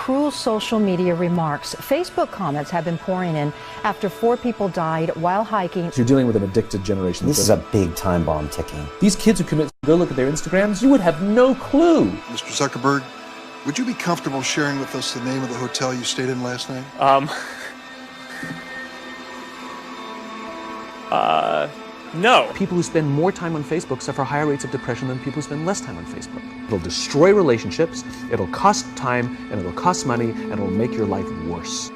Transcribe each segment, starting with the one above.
cruel social media remarks. Facebook comments have been pouring in after 4 people died while hiking. You're dealing with an addicted generation. This is a big time bomb ticking. These kids who commit, go look at their Instagrams, you would have no clue. Mr. Zuckerberg, would you be comfortable sharing with us the name of the hotel you stayed in last night? No. People who spend more time on Facebook suffer higher rates of depression than people who spend less time on Facebook. It'll destroy relationships, it'll cost time, and it'll cost money, and it'll make your life worse.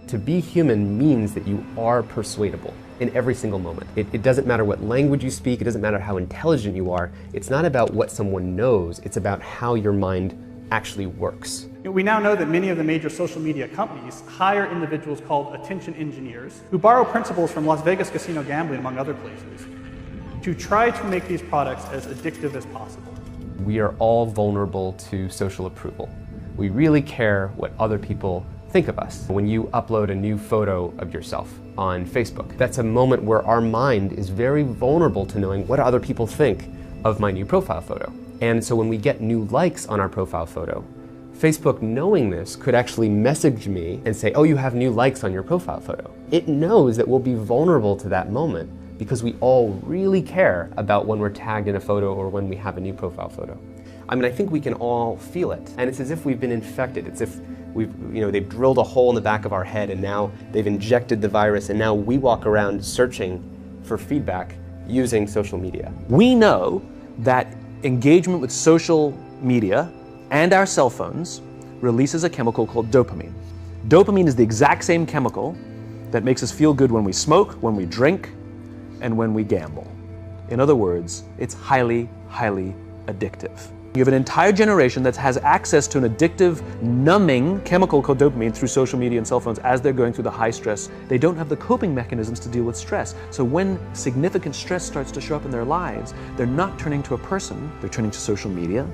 To be human means that you are persuadable in every single moment. It doesn't matter what language you speak, it doesn't matter how intelligent you are. It's not about what someone knows, it's about how your mind actually works. We now know that many of the major social media companies hire individuals called attention engineers who borrow principles from Las Vegas casino gambling, among other places, to try to make these products as addictive as possible. We are all vulnerable to social approval. We really care what other people think of us. When you upload a new photo of yourself on Facebook, that's a moment where our mind is very vulnerable to knowing what other people think of my new profile photo. And so when we get new likes on our profile photo, Facebook, knowing this, could actually message me and say, oh, you have new likes on your profile photo. It knows that we'll be vulnerable to that moment because we all really care about when we're tagged in a photo or when we have a new profile photo. I mean, I think we can all feel it. And it's as if we've been infected. It's if they've drilled a hole in the back of our head and now they've injected the virus and now we walk around searching for feedback using social media. We know that engagement with social media and our cell phones releases a chemical called dopamine. Dopamine is the exact same chemical that makes us feel good when we smoke, when we drink, and when we gamble. In other words, it's highly, highly addictive. You have an entire generation that has access to an addictive, numbing chemical called dopamine through social media and cell phones as they're going through the high stress. They don't have the coping mechanisms to deal with stress. So when significant stress starts to show up in their lives, they're not turning to a person, they're turning to social media.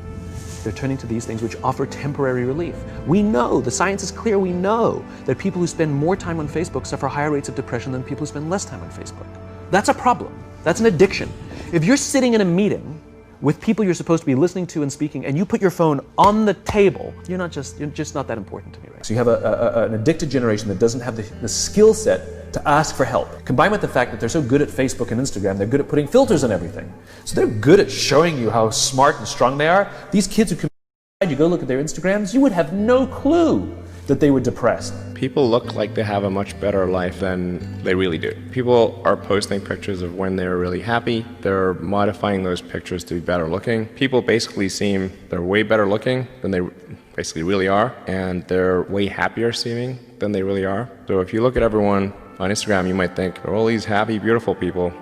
They're turning to these things which offer temporary relief. We know, the science is clear, we know that people who spend more time on Facebook suffer higher rates of depression than people who spend less time on Facebook. That's a problem. That's an addiction. If you're sitting in a meeting with people you're supposed to be listening to and speaking, and you put your phone on the table, you're just not that important to me, right? So you have an addicted generation that doesn't have the skill set to ask for help. Combined with the fact that they're so good at Facebook and Instagram, they're good at putting filters on everything. So they're good at showing you how smart and strong they are. These kids who you go look at their Instagrams, you would have no clue that they were depressed. People look like they have a much better life than they really do. People are posting pictures of when they're really happy. They're modifying those pictures to be better looking. People basically seem they're way better looking than they basically really are, and they're way happier seeming than they really are. So if you look at everyone on Instagram, you might think, they're all these happy, beautiful people,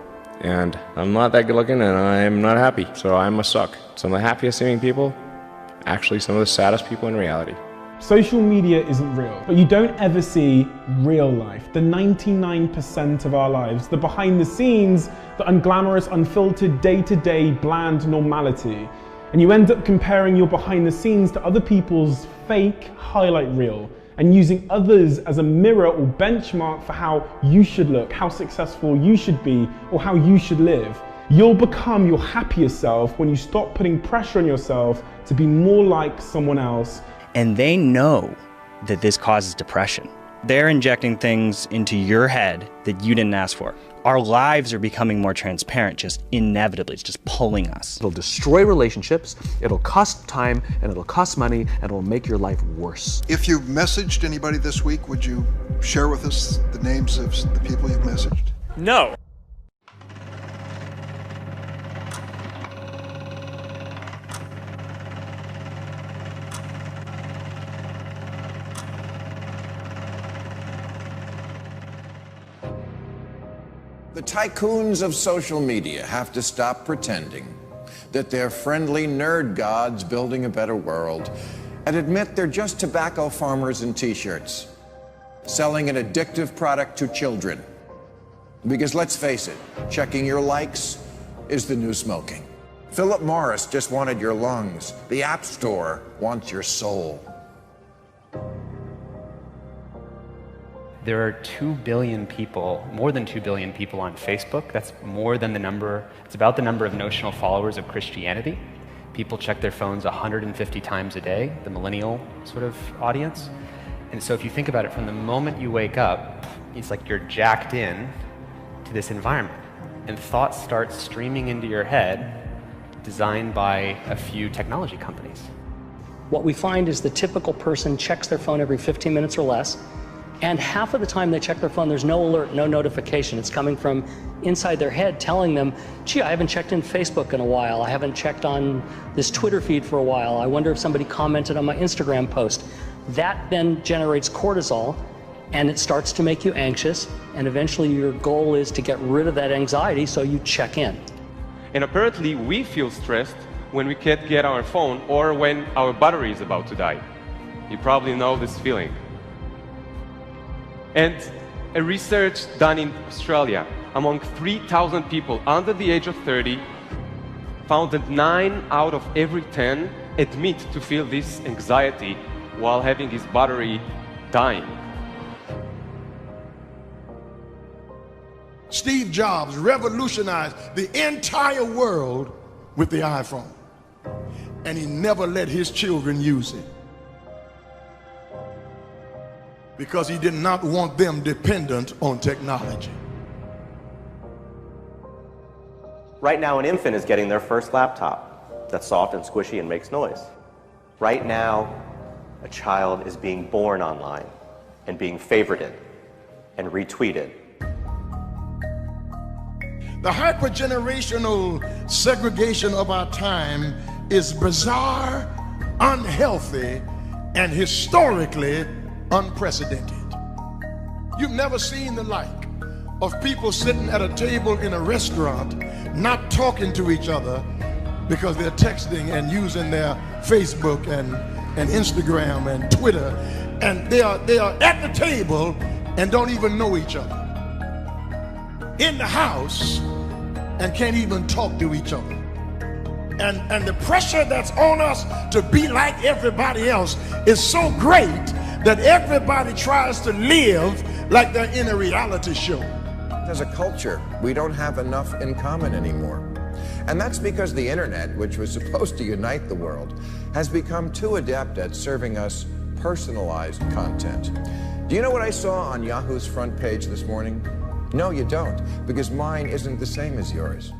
and I'm not that good looking and I'm not happy, so I must suck. Some of the happiest seeming people, actually some of the saddest people in reality. Social media isn't real, but you don't ever see real life. The 99% of our lives, the behind the scenes, the unglamorous, unfiltered, day-to-day, bland normality. And you end up comparing your behind the scenes to other people's fake highlight reel and using others as a mirror or benchmark for how you should look, how successful you should be, or how you should live. You'll become your happier self when you stop putting pressure on yourself to be more like someone else. And they know that this causes depression. They're injecting things into your head that you didn't ask for. Our lives are becoming more transparent, just inevitably. It's just pulling us. It'll destroy relationships, it'll cost time, and it'll cost money, and it'll make your life worse. If you've messaged anybody this week, would you share with us the names of the people you've messaged? No. The tycoons of social media have to stop pretending that they're friendly nerd gods building a better world and admit they're just tobacco farmers in t-shirts, selling an addictive product to children. Because let's face it, checking your likes is the new smoking. Philip Morris just wanted your lungs. The App Store wants your soul. There are 2 billion people, more than 2 billion people on Facebook. That's more than the number, it's about the number of notional followers of Christianity. People check their phones 150 times a day, the millennial sort of audience. And so if you think about it, from the moment you wake up, it's like you're jacked in to this environment. And thoughts start streaming into your head, designed by a few technology companies. What we find is the typical person checks their phone every 15 minutes or less, and half of the time they check their phone, there's no alert, no notification. It's coming from inside their head telling them, gee, I haven't checked in Facebook in a while. I haven't checked on this Twitter feed for a while. I wonder if somebody commented on my Instagram post. That then generates cortisol, and it starts to make you anxious, and eventually your goal is to get rid of that anxiety, so you check in. And apparently we feel stressed when we can't get our phone or when our battery is about to die. You probably know this feeling. And a research done in Australia among 3,000 people under the age of 30 found that 9 out of every 10 admit to feel this anxiety while having his battery dying. Steve Jobs revolutionized the entire world with the iPhone, and he never let his children use it because he did not want them dependent on technology. Right now, an infant is getting their first laptop that's soft and squishy and makes noise. Right now, a child is being born online and being favorited and retweeted. The hypergenerational segregation of our time is bizarre, unhealthy, and historically unprecedented. You've never seen the like of people sitting at a table in a restaurant not talking to each other because they're texting and using their Facebook and Instagram and Twitter, and they are at the table and don't even know each other. In the house and can't even talk to each other. And the pressure that's on us to be like everybody else is so great that everybody tries to live like they're in a reality show. As a culture, we don't have enough in common anymore. And that's because the internet, which was supposed to unite the world, has become too adept at serving us personalized content. Do you know what I saw on Yahoo's front page this morning? No, you don't, because mine isn't the same as yours.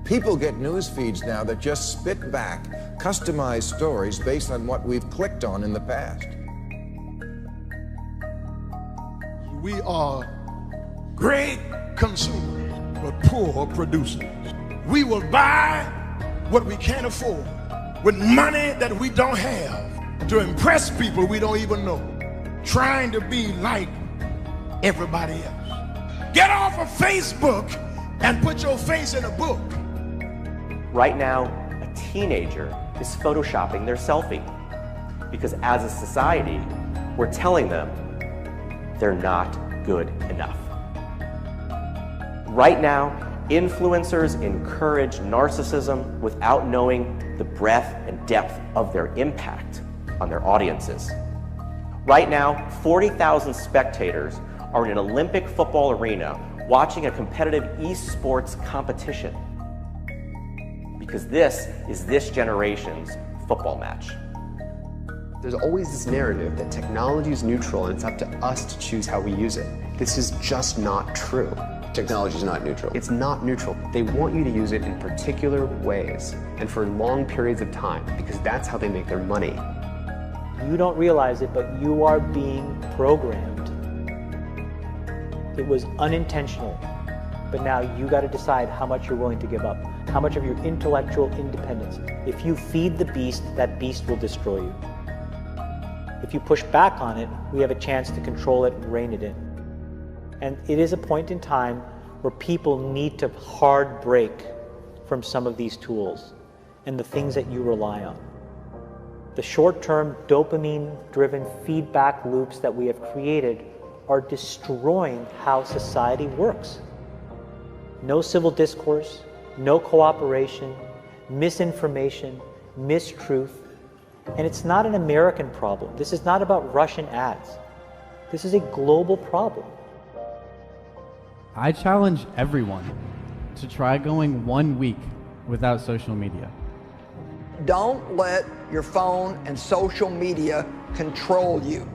People get news feeds now that just spit back customized stories based on what we've clicked on in the past. We are great consumers, but poor producers. We will buy what we can't afford with money that we don't have to impress people we don't even know, trying to be like everybody else. Get off of Facebook and put your face in a book. Right now, a teenager is photoshopping their selfie because as a society, we're telling them they're not good enough. Right now, influencers encourage narcissism without knowing the breadth and depth of their impact on their audiences. Right now, 40,000 spectators are in an Olympic football arena watching a competitive esports competition because this is this generation's football match. There's always this narrative that technology is neutral and it's up to us to choose how we use it. This is just not true. Technology is not neutral. It's not neutral. They want you to use it in particular ways and for long periods of time because that's how they make their money. You don't realize it, but you are being programmed. It was unintentional, but now you got to decide how much you're willing to give up, how much of your intellectual independence. If you feed the beast, that beast will destroy you. If you push back on it, we have a chance to control it and rein it in. And it is a point in time where people need to hard break from some of these tools and the things that you rely on. The short-term dopamine-driven feedback loops that we have created are destroying how society works. No civil discourse, no cooperation, misinformation, mistruth, and it's not an American problem. This is not about Russian ads. This is a global problem. I challenge everyone to try going 1 week without social media. Don't let your phone and social media control you.